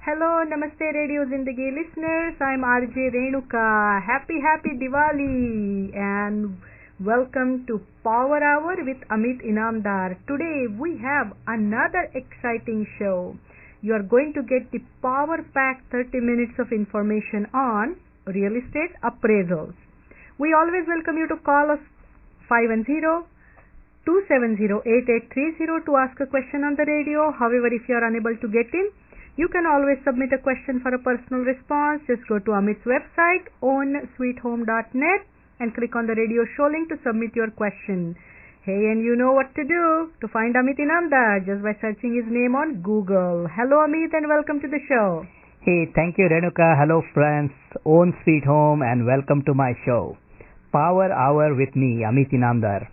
Hello, Namaste Radio Zindagi listeners. I'm RJ Renuka. Happy Diwali and welcome to Power Hour with Amit Inamdar. Today we have another exciting show. You are going to get the power-packed 30 minutes of information on real estate appraisals. We always welcome you to call us 510-270-8830 to ask a question on the radio. However, if you are unable to get in, you can always submit a question for a personal response. Just go to Amit's website, ownsweethome.net, and click on the radio show link to submit your question. Hey, and you know what to do to find Amit Inamdar just by searching his name on Google. Hello, Amit, and welcome to the show. Hey, thank you, Renuka. Hello, friends. Own Sweet Home, and welcome to my show, Power Hour with me, Amit Inamdar.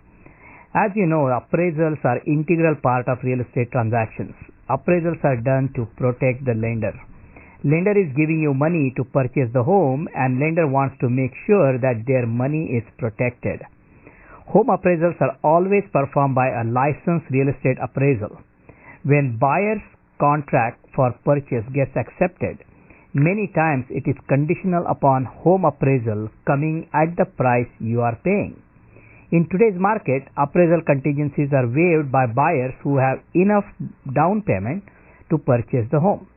As you know, appraisals are integral part of real estate transactions. Appraisals are done to protect the lender. Lender is giving you money to purchase the home, and lender wants to make sure that their money is protected. Home appraisals are always performed by a licensed real estate appraisal. When buyer's contract for purchase gets accepted, many times it is conditional upon home appraisal coming at the price you are paying. In today's market, appraisal contingencies are waived by buyers who have enough down payment to purchase the home.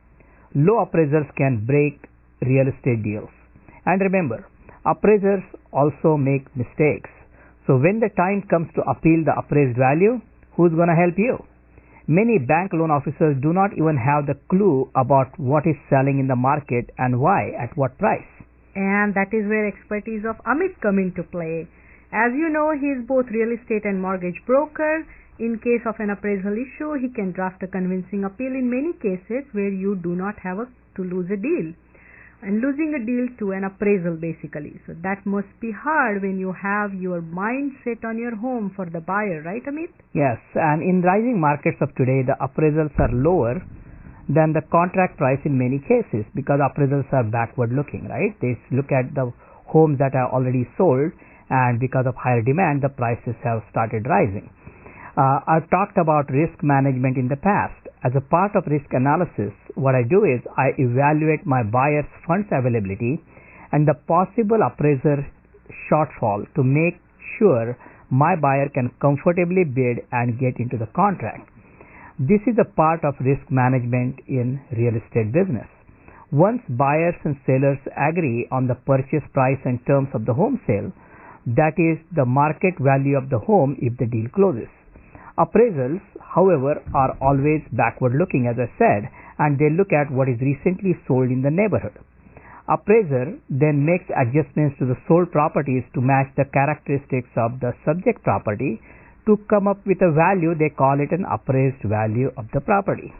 Low appraisals can break real estate deals. And remember, appraisers also make mistakes. So when the time comes to appeal the appraised value, who's going to help you? Many bank loan officers do not even have the clue about what is selling in the market and why, at what price. And that is where expertise of Amit come into play. As you know, he is both real estate and mortgage broker. In case of an appraisal issue, he can draft a convincing appeal in many cases where you do not have to lose a deal. And losing a deal to an appraisal basically. So that must be hard when you have your mind set on your home for the buyer, right, Amit? Yes, and in rising markets of today, the appraisals are lower than the contract price in many cases because appraisals are backward looking, right? They look at the homes that are already sold, and because of higher demand, the prices have started rising. I've talked about risk management in the past. As a part of risk analysis, what I do is I evaluate my buyer's funds availability and the possible appraiser shortfall to make sure my buyer can comfortably bid and get into the contract. This is a part of risk management in real estate business. Once buyers and sellers agree on the purchase price and terms of the home sale, that is the market value of the home if the deal closes. Appraisals, however, are always backward looking, as I said, and they look at what is recently sold in the neighborhood. Appraiser then makes adjustments to the sold properties to match the characteristics of the subject property to come up with a value. They call it an appraised value of the property.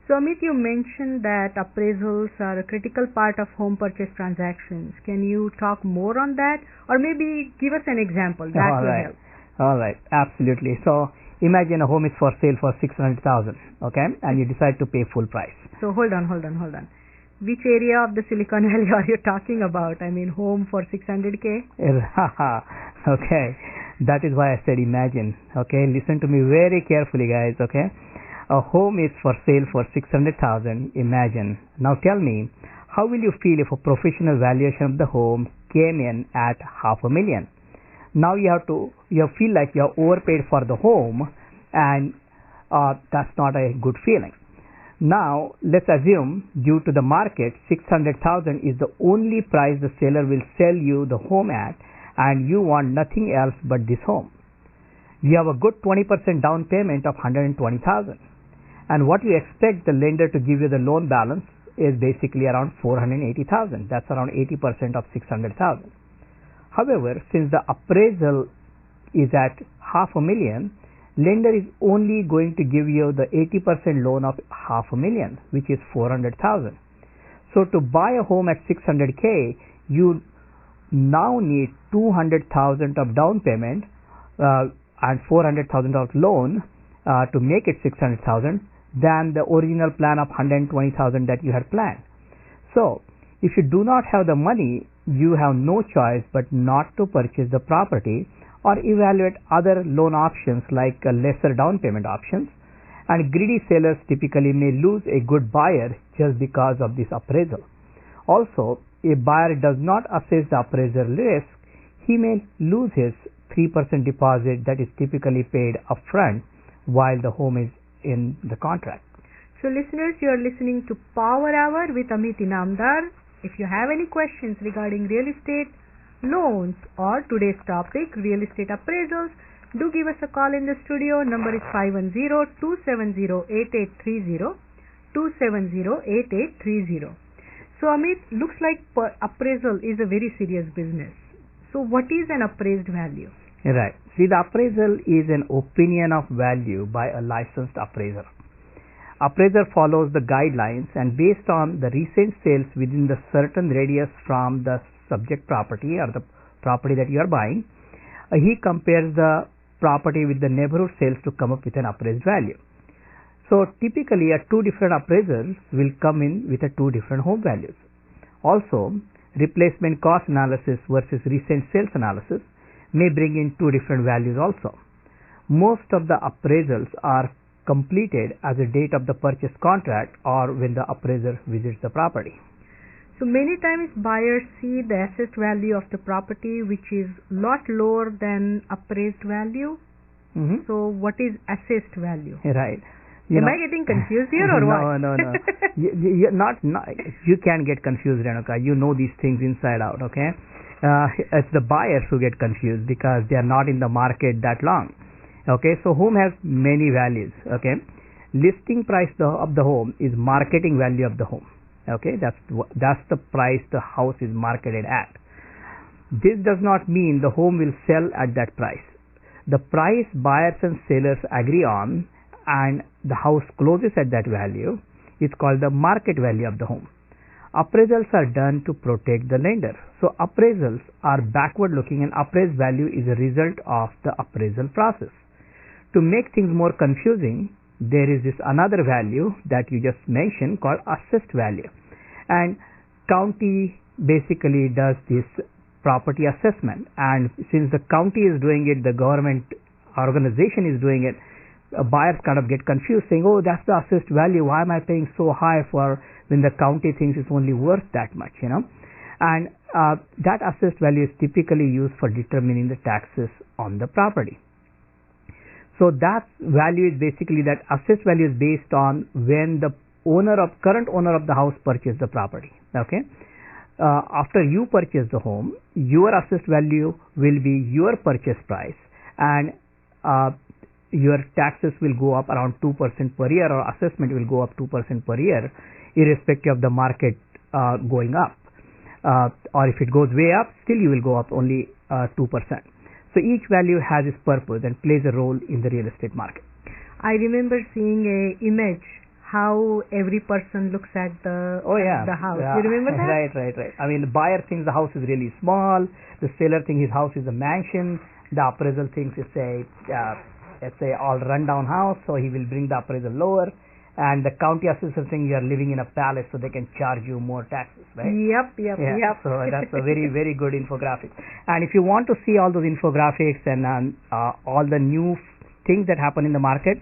So Amit, you mentioned that appraisals are a critical part of home purchase transactions. Can you talk more on that, or maybe give us an example? That will help. All right, absolutely. So imagine a home is for sale for 600,000, okay, and you decide to pay full price. So hold on. Which area of the Silicon Valley are you talking about? I mean, home for 600K? Okay, that is why I said imagine. Okay, listen to me very carefully, guys. Okay. A home is for sale for 600,000. Imagine. Now tell me, how will you feel if a professional valuation of the home came in at $500,000? Now you feel like you have overpaid for the home, and that's not a good feeling. Now let's assume due to the market, 600,000 is the only price the seller will sell you the home at, and you want nothing else but this home. You have a good 20% down payment of 120,000. And what you expect the lender to give you the loan balance is basically around 480,000. That's around 80% of 600,000. However, since the appraisal is at $500,000, lender is only going to give you the 80% loan of $500,000, which is 400,000. So to buy a home at 600K, you now need 200,000 of down payment and 400,000 of loan to make it 600,000 than the original plan of 120,000 that you had planned. So if you do not have the money, you have no choice but not to purchase the property or evaluate other loan options like lesser down payment options and greedy sellers typically may lose a good buyer just because of this appraisal. Also, a buyer does not assess the appraisal risk, he may lose his 3% deposit that is typically paid upfront while the home is in the contract. So listeners, you are listening to Power Hour with Amit Inamdar. If you have any questions regarding real estate, loans, or today's topic, real estate appraisals, do give us a call in the studio. Number is 510-270-8830, 270-8830. So Amit, looks like appraisal is a very serious business. So what is an appraised value? Right. See, the appraisal is an opinion of value by a licensed appraiser. Appraiser follows the guidelines, and based on the recent sales within the certain radius from the subject property or the property that you are buying, he compares the property with the neighborhood sales to come up with an appraised value. So typically two different appraisers will come in with two different home values. Also, replacement cost analysis versus recent sales analysis may bring in two different values also. Most of the appraisals are completed as a date of the purchase contract or when the appraiser visits the property. So many times buyers see the assessed value of the property which is lot lower than appraised value. So what is assessed value? Right. Am I getting confused here or what? No. You can get confused, Renuka. You know these things inside out, okay? It's the buyers who get confused because they are not in the market that long. Okay, so home has many values. Okay, listing price of the home is marketing value of the home. Okay, that's the price the house is marketed at. This does not mean the home will sell at that price. The price buyers and sellers agree on and the house closes at that value is called the market value of the home. Appraisals are done to protect the lender. So appraisals are backward looking, and appraised value is a result of the appraisal process. To make things more confusing, there is this another value that you just mentioned called assessed value, and county basically does this property assessment, and since the county is doing it, the government organization is doing it, buyers kind of get confused saying, oh, that's the assessed value, why am I paying so high for when the county thinks it's only worth that much, and that assessed value is typically used for determining the taxes on the property. So that value is basically, that assessed value is based on when the current owner of the house purchased the property. Okay, after you purchase the home, your assessed value will be your purchase price, and your taxes will go up around 2% per year, or assessment will go up 2% per year, irrespective of the market going up. Or if it goes way up, still you will go up only 2%. So each value has its purpose and plays a role in the real estate market. I remember seeing a image how every person looks at the house. Yeah. You remember that? Right. I mean, the buyer thinks the house is really small. The seller thinks his house is a mansion. The appraisal thinks it's a let's say all rundown house, so he will bring the appraisal lower. And the county assessor thinks you are living in a palace, so they can charge you more taxes, right? Yep. So that's a very, very good infographic. And if you want to see all those infographics and all the new things that happen in the market,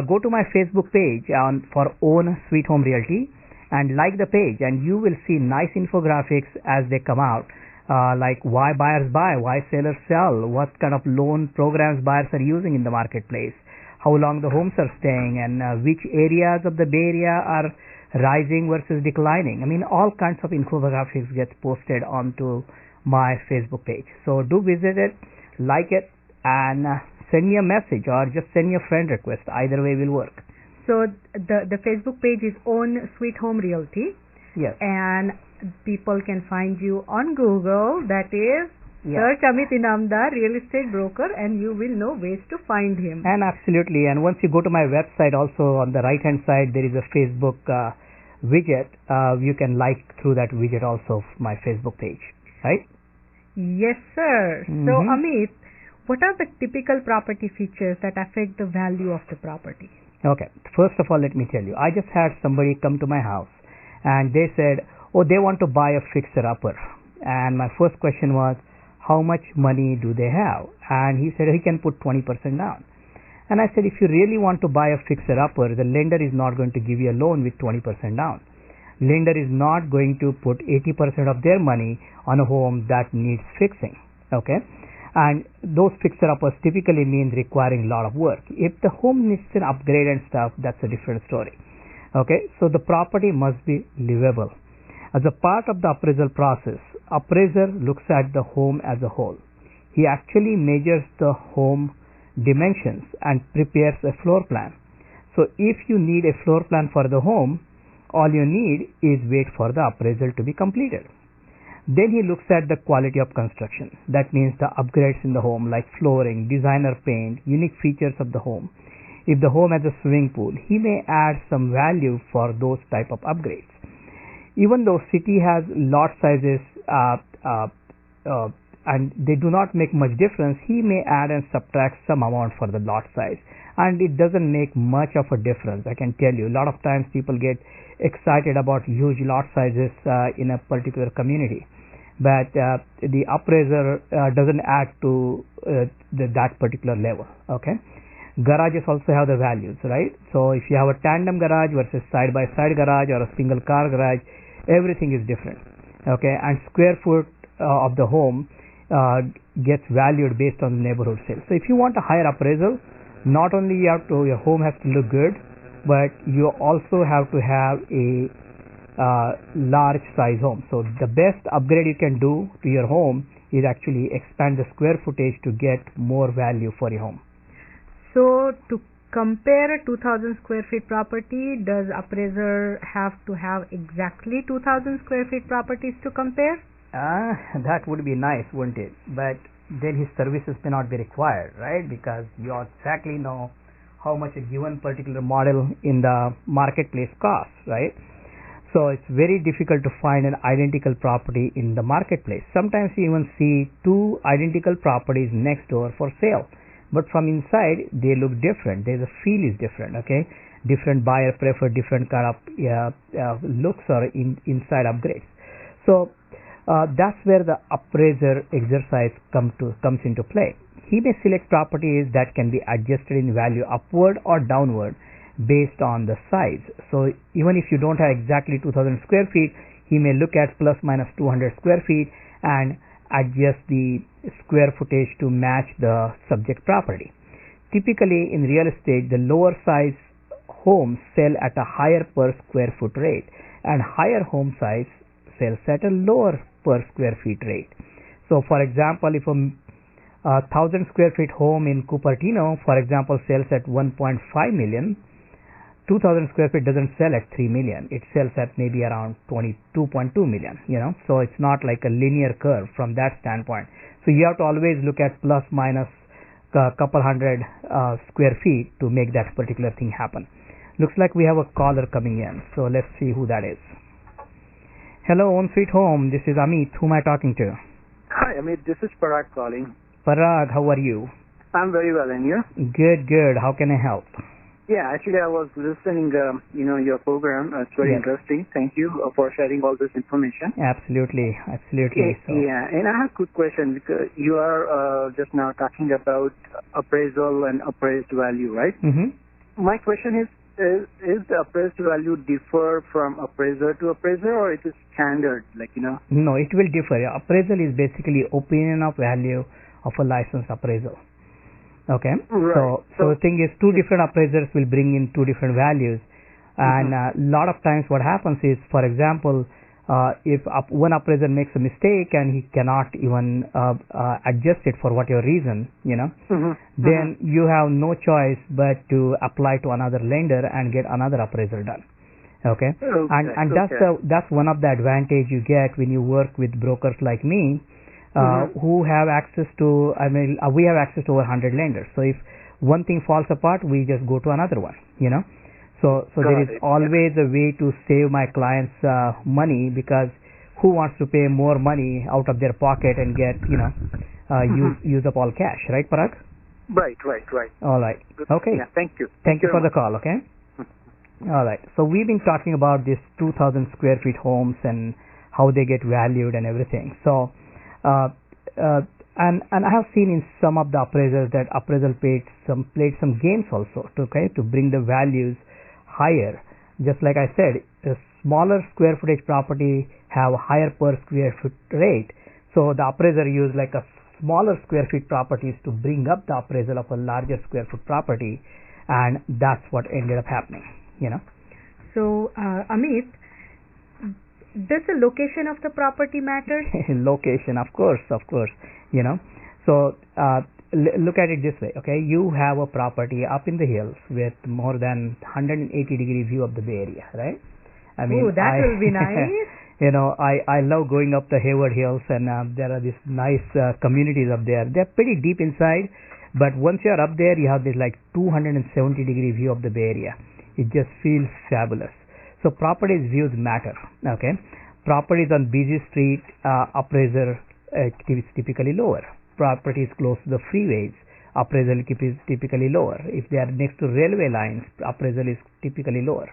go to my Facebook page for Own Sweet Home Realty and like the page, and you will see nice infographics as they come out, like why buyers buy, why sellers sell, what kind of loan programs buyers are using in the marketplace, how long the homes are staying, and which areas of the Bay Area are rising versus declining. I mean, all kinds of infographics get posted onto my Facebook page. So do visit it, like it, and send me a message or just send me a friend request. Either way will work. So the Facebook page is Own Sweet Home Realty. Yes. And people can find you on Google. That is, search Amit Inamdar, real estate broker, and you will know ways to find him. And absolutely. And once you go to my website, also on the right hand side there is a Facebook widget. You can like through that widget also my Facebook page, right? Yes, sir. So Amit, what are the typical property features that affect the value of the property? Okay. First of all, let me tell you, I just had somebody come to my house and they said, oh, they want to buy a fixer-upper. And my first question was, how much money do they have? And he said he can put 20% down. And I said, if you really want to buy a fixer-upper, the lender is not going to give you a loan with 20% down. Lender is not going to put 80% of their money on a home that needs fixing. Okay, and those fixer-uppers typically mean requiring a lot of work. If the home needs an upgrade and stuff, that's a different story. Okay, so the property must be livable. As a part of the appraisal process, appraiser looks at the home as a whole. He actually measures the home dimensions and prepares a floor plan. So if you need a floor plan for the home, all you need is wait for the appraisal to be completed. Then he looks at the quality of construction. That means the upgrades in the home like flooring, designer paint, unique features of the home. If the home has a swimming pool, he may add some value for those type of upgrades. Even though city has lot sizes and they do not make much difference, he may add and subtract some amount for the lot size, and it doesn't make much of a difference. I can tell you, a lot of times people get excited about huge lot sizes in a particular community, but the appraiser doesn't add to that particular level. Okay, garages also have the values, right? So if you have a tandem garage versus side by side garage or a single car garage, everything is different. Okay, and square foot of the home gets valued based on the neighborhood sales. So if you want a higher appraisal, not only your home has to look good, but you also have to have a large size home. So the best upgrade you can do to your home is actually expand the square footage to get more value for your home. So to compare a 2000 square feet property, does appraiser have to have exactly 2000 square feet properties to compare? That would be nice, wouldn't it? But then his services may not be required, right? Because you exactly know how much a given particular model in the marketplace costs, right? So it's very difficult to find an identical property in the marketplace. Sometimes you even see two identical properties next door for sale, but from inside they look different. The feel is different. Okay, different buyer prefer different kind of looks or inside upgrades. So that's where the appraiser exercise comes into play. He may select properties that can be adjusted in value upward or downward based on the size. So even if you don't have exactly 2000 square feet, he may look at plus minus 200 square feet and adjust the square footage to match the subject property. Typically in real estate, the lower size homes sell at a higher per square foot rate, and higher home size sells at a lower per square feet rate. So for example, if a 1000 square feet home in Cupertino, for example, sells at 1.5 million, 2000 square feet doesn't sell at 3 million. It sells at maybe around 22.2 million, so it's not like a linear curve from that standpoint. So you have to always look at plus minus a couple hundred square feet to make that particular thing happen. Looks like we have a caller coming in, so let's see who that is. Hello, Own Sweet Home. This is Amit. Who am I talking to? Hi, Amit. This is Parag calling. Parag, how are you? I'm very well, and you? Good. How can I help? Yeah, actually, I was listening, your program. It's very interesting. Thank you for sharing all this information. Absolutely. So. Yeah, and I have a quick question because you are just now talking about appraisal and appraised value, right? Mm-hmm. My question is the appraised value differ from appraiser to appraiser, or it is standard, No, it will differ. Appraisal is basically opinion of value of a licensed appraisal. Okay, right. So the thing is, two different appraisers will bring in two different values, and a lot of times what happens is, for example, if one appraiser makes a mistake and he cannot even adjust it for whatever reason, then you have no choice but to apply to another lender and get another appraisal done. Okay, and that's one of the advantage you get when you work with brokers like me. Who have access to, we have access to over 100 lenders. So if one thing falls apart, we just go to another one, So there is always a way to save my clients money, because who wants to pay more money out of their pocket and get, use up all cash, right, Parag? Right. All right. Okay. Yeah, thank you. Thank you for the call, okay? All right. So we've been talking about these 2,000 square feet homes and how they get valued and everything. So and I have seen in some of the appraisals that appraisal played some games also to bring the values higher. Just like I said, a smaller square footage property have a higher per square foot rate, so the appraiser used like a smaller square feet properties to bring up the appraisal of a larger square foot property, and that's what ended up happening. So, Amit, does the location of the property matter? Location, of course. So look at it this way, okay? You have a property up in the hills with more than 180-degree view of the Bay Area, right? I mean, that will be nice. I love going up the Hayward Hills, and there are these nice communities up there. They're pretty deep inside, but once you're up there, you have this like 270-degree view of the Bay Area. It just feels fabulous. So properties views matter, okay? Properties on busy street, appraiser is typically lower. Properties close to the freeways, appraisal is typically lower. If they are next to railway lines, appraisal is typically lower.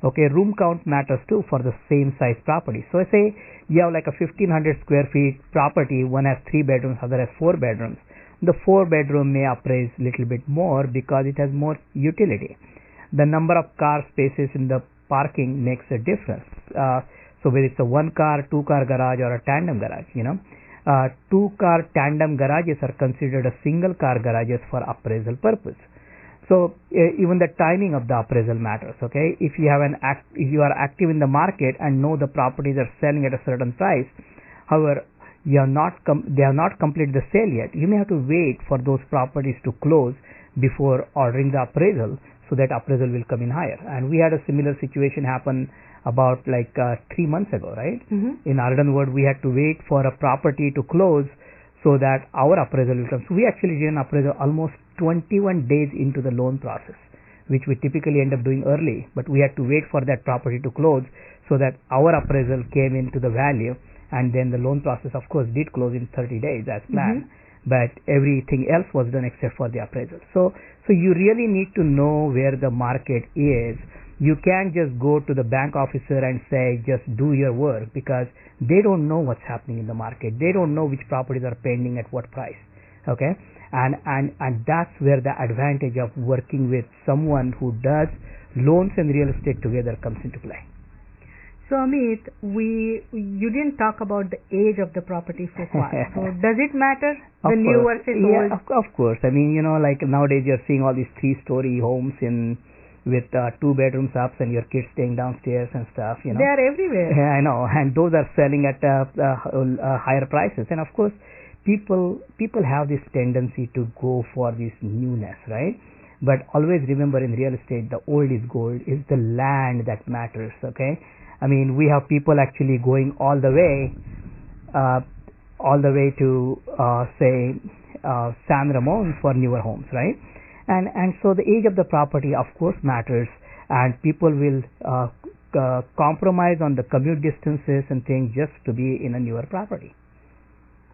Okay, room count matters too for the same size property. So I say you have like a 1500 square feet property, one has 3 bedrooms, other has 4 bedrooms. The 4 bedroom may appraise little bit more because it has more utility. The number of car spaces in the parking makes a difference. So whether it's a 1-car, 2-car garage or a tandem garage, 2-car tandem garages are considered a single car garages for appraisal purpose. So even the timing of the appraisal matters. Okay, if you are active in the market and know the properties are selling at a certain price, however they have not completed the sale yet, you may have to wait for those properties to close before ordering the appraisal, so that appraisal will come in higher. And we had a similar situation happen about 3 months ago, right? Mm-hmm. In Ardenwood, we had to wait for a property to close so that our appraisal will come. So we actually did an appraisal almost 21 days into the loan process, which we typically end up doing early, but we had to wait for that property to close so that our appraisal came into the value, and then the loan process of course did close in 30 days as planned. Mm-hmm. But everything else was done except for the appraisal. So you really need to know where the market is. You can't just go to the bank officer and say just do your work, because they don't know what's happening in the market. They don't know which properties are pending at what price. Okay, and that's where the advantage of working with someone who does loans and real estate together comes into play. So Amit, you didn't talk about the age of the property so far. So does it matter? The new versus old? Yeah, of course. I mean, like nowadays you're seeing all these 3-story homes with 2 bedrooms up and your kids staying downstairs and stuff. They are everywhere. Yeah, I know, and those are selling at higher prices. And of course, people have this tendency to go for this newness, right? But always remember, in real estate, the old is gold. It's the land that matters. Okay. I mean, we have people actually going all the way to say San Ramon for newer homes, right? And so the age of the property, of course, matters, and people will compromise on the commute distances and things just to be in a newer property.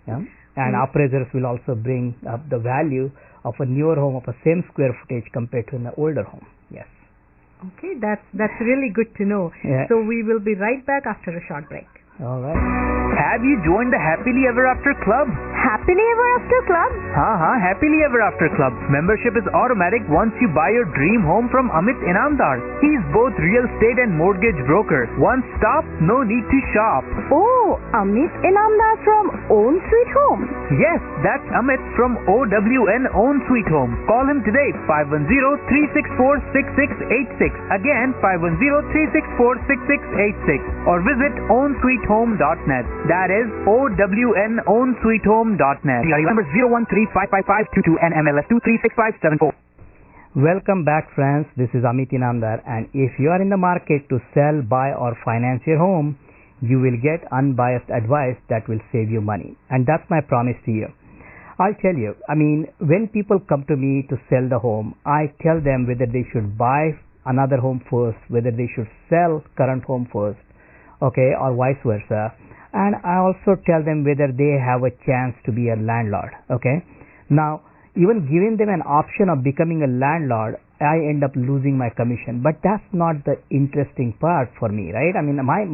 Yeah? And appraisers will also bring up the value of a newer home of a same square footage compared to an older home. Yes. Okay, that's really good to know. Yeah. So we will be right back after a short break. All right. Have you joined the Happily Ever After Club? Happily Ever After Club? Happily Ever After Club. Membership is automatic once you buy your dream home from Amit Inamdar. He's both real estate and mortgage broker. One stop, no need to shop. Oh, Amit Inamdar from Own Sweet Home. Yes, that's Amit from OWN Own Sweet Home. Call him today, 510-364-6686. Again, 510-364-6686. Or visit ownsweethome.net. That is OWNOwnSweetHome.net. Number 0135552 NMLS 236574. Welcome back, friends. This is Amit Inamdar, and if you are in the market to sell, buy or finance your home, you will get unbiased advice that will save you money, and that's my promise to you. I'll tell you, I mean, when people come to me to sell the home, I tell them whether they should buy another home first, whether they should sell current home first, okay, or vice versa. And I also tell them whether they have a chance to be a landlord, okay. Now, even giving them an option of becoming a landlord, I end up losing my commission, but that's not the interesting part for me, right? I mean, my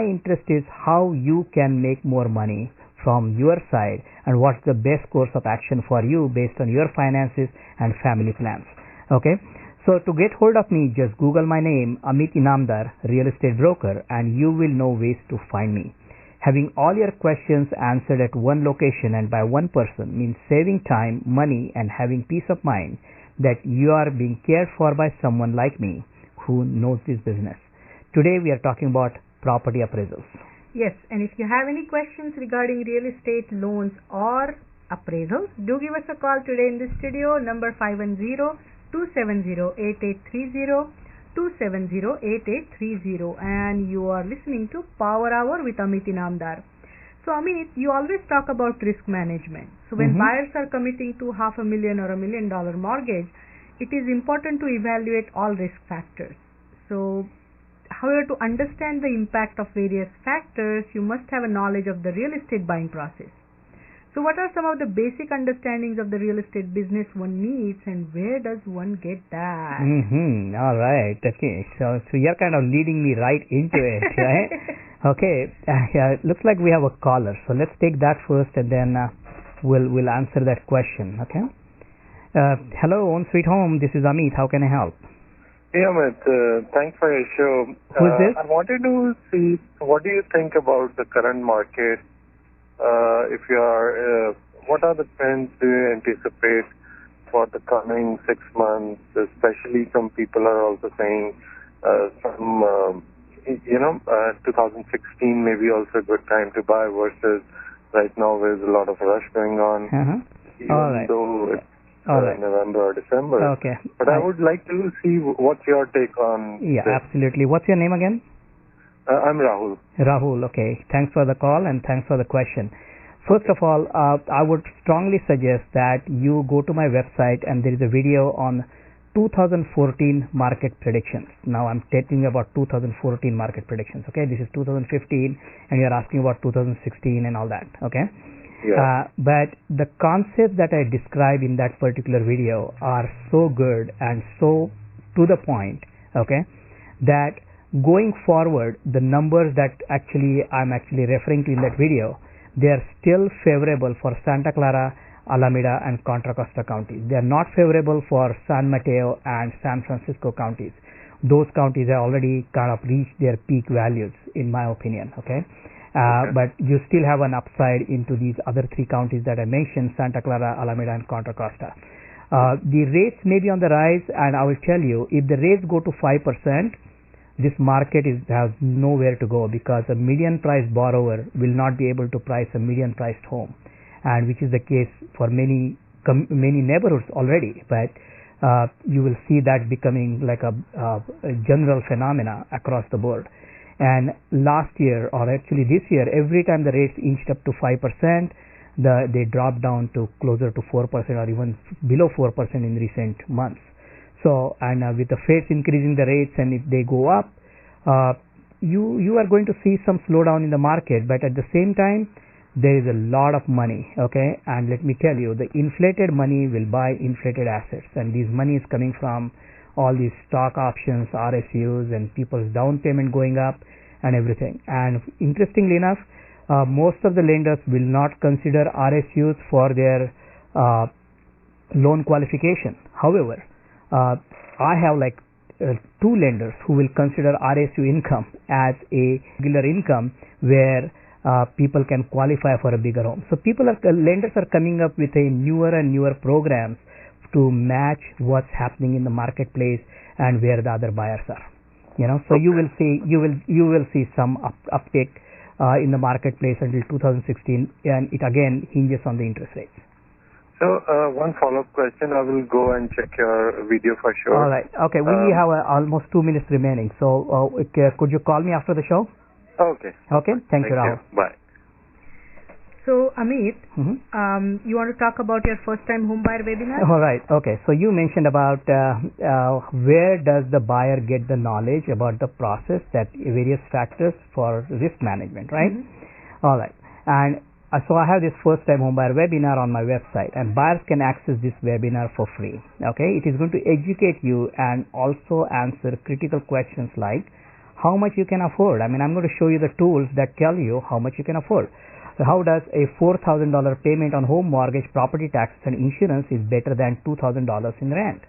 interest is how you can make more money from your side. I and what's the best course of action for you based on your finances and family plans. Okay, so to get hold of me, just Google my name, Amit Inamdar, real estate broker, and you will know ways to find me. Having all your questions answered at one location and by one person means saving time, money, and having peace of mind that you are being cared for by someone like me who knows this business. Today we are talking about property appraisals. Yes, and if you have any questions regarding real estate loans or appraisals, do give us a call today in the studio, number 510-270-8830, 270-8830, and you are listening to Power Hour with Amit Inamdar. So Amit, you always talk about risk management. So when buyers are committing to $500,000 or $1 million mortgage, it is important to evaluate all risk factors. So however, to understand the impact of various factors, you must have a knowledge of the real estate buying process. So what are some of the basic understandings of the real estate business one needs, and where does one get that? All right. Okay. So you're kind of leading me right into it, right? Okay. It looks like we have a caller. So let's take that first, and then we'll answer that question. Okay. Hello, Own Sweet Home. This is Amit. How can I help? Hey, Amit. Thanks for your show. Who's this? I wanted to see, what do you think about the current market? If you are, what are the trends do you anticipate for the coming 6 months? Especially some people are also saying 2016 may be also a good time to buy versus right now there's a lot of rush going on. Even though it's November or December. Okay. But I would like to see what's your take on Yeah, this. absolutely. What's your name again? I'm Rahul. Rahul, okay. Thanks for the call and thanks for the question. First of all, I would strongly suggest that you go to my website, and there is a video on 2014 market predictions. Now I'm talking about 2014 market predictions, okay? This is 2015 and you're asking about 2016 and all that, okay? Yeah. But the concepts that I describe in that particular video are so good and so to the point, okay, that going forward, the numbers that I'm actually referring to in that video, they are still favorable for Santa Clara, Alameda, and Contra Costa counties. They are not favorable for San Mateo and San Francisco counties. Those counties have already kind of reached their peak values, in my opinion, okay? But you still have an upside into these other three counties that I mentioned, Santa Clara, Alameda, and Contra Costa. The rates may be on the rise, and I will tell you, if the rates go to 5%, this market has nowhere to go, because a median price borrower will not be able to price a median priced home, and which is the case for many neighborhoods already. But you will see that becoming like a general phenomena across the board. And last year, or actually this year, every time the rates inched up to 5%, they dropped down to closer to 4% or even below 4% in recent months. So, and with the Feds increasing the rates, and if they go up, you are going to see some slowdown in the market. But at the same time, there is a lot of money, okay? And let me tell you, the inflated money will buy inflated assets, and this money is coming from all these stock options, RSUs, and people's down payment going up and everything. And interestingly enough, most of the lenders will not consider RSUs for their loan qualification. However, I have like two lenders who will consider RSU income as a regular income where people can qualify for a bigger home. So lenders are coming up with a newer and newer programs to match what's happening in the marketplace and where the other buyers are. So you will see some uptick in the marketplace until 2016, and it again hinges on the interest rates. So one follow-up question. I will go and check your video for sure. All right. Okay. We have almost 2 minutes remaining. So could you call me after the show? Okay. Okay. Thank you, Rahul. Bye. So, Amit, you want to talk about your first-time home buyer webinar? All right. Okay. So you mentioned about where does the buyer get the knowledge about the process, that various factors for risk management, right? All right. And so I have this first-time home buyer webinar on my website, and buyers can access this webinar for free. Okay. It is going to educate you and also answer critical questions like how much you can afford. I mean, I'm going to show you the tools that tell you how much you can afford. How does a $4,000 payment on home mortgage, property taxes, and insurance is better than $2,000 in rent?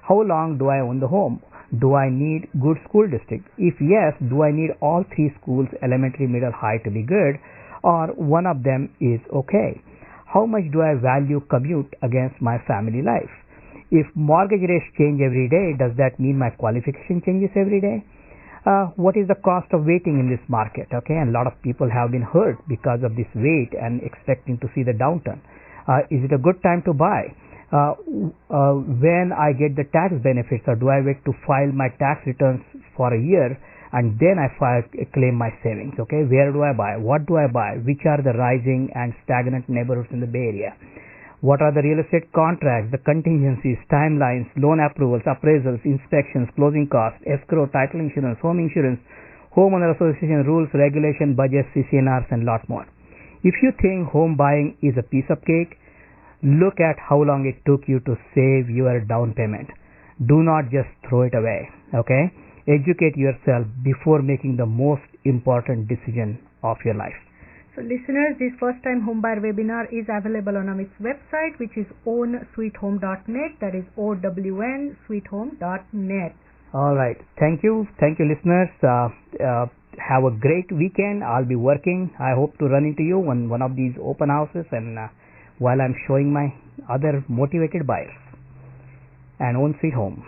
How long do I own the home? Do I need good school district? If yes, do I need all three schools, elementary, middle, high, to be good, or one of them is okay? How much do I value commute against my family life? If mortgage rates change every day, does that mean my qualification changes every day? What is the cost of waiting in this market? Okay, and a lot of people have been hurt because of this wait and expecting to see the downturn. Is it a good time to buy? When I get the tax benefits, or do I wait to file my tax returns for a year and then I claim my savings? Okay, where do I buy? What do I buy? Which are the rising and stagnant neighborhoods in the Bay Area? What are the real estate contracts, the contingencies, timelines, loan approvals, appraisals, inspections, closing costs, escrow, title insurance, homeowner association rules, regulation, budgets, CCNRs, and lot more. If you think home buying is a piece of cake, look at how long it took you to save your down payment. Do not just throw it away. Okay? Educate yourself before making the most important decision of your life. So listeners, this first time homebuyer webinar is available on Amit's website, which is ownsweethome.net. That is OWN sweethome.net. All right. Thank you, listeners. Have a great weekend. I'll be working. I hope to run into you on one of these open houses, and while I'm showing my other motivated buyers. And Own Sweet Home.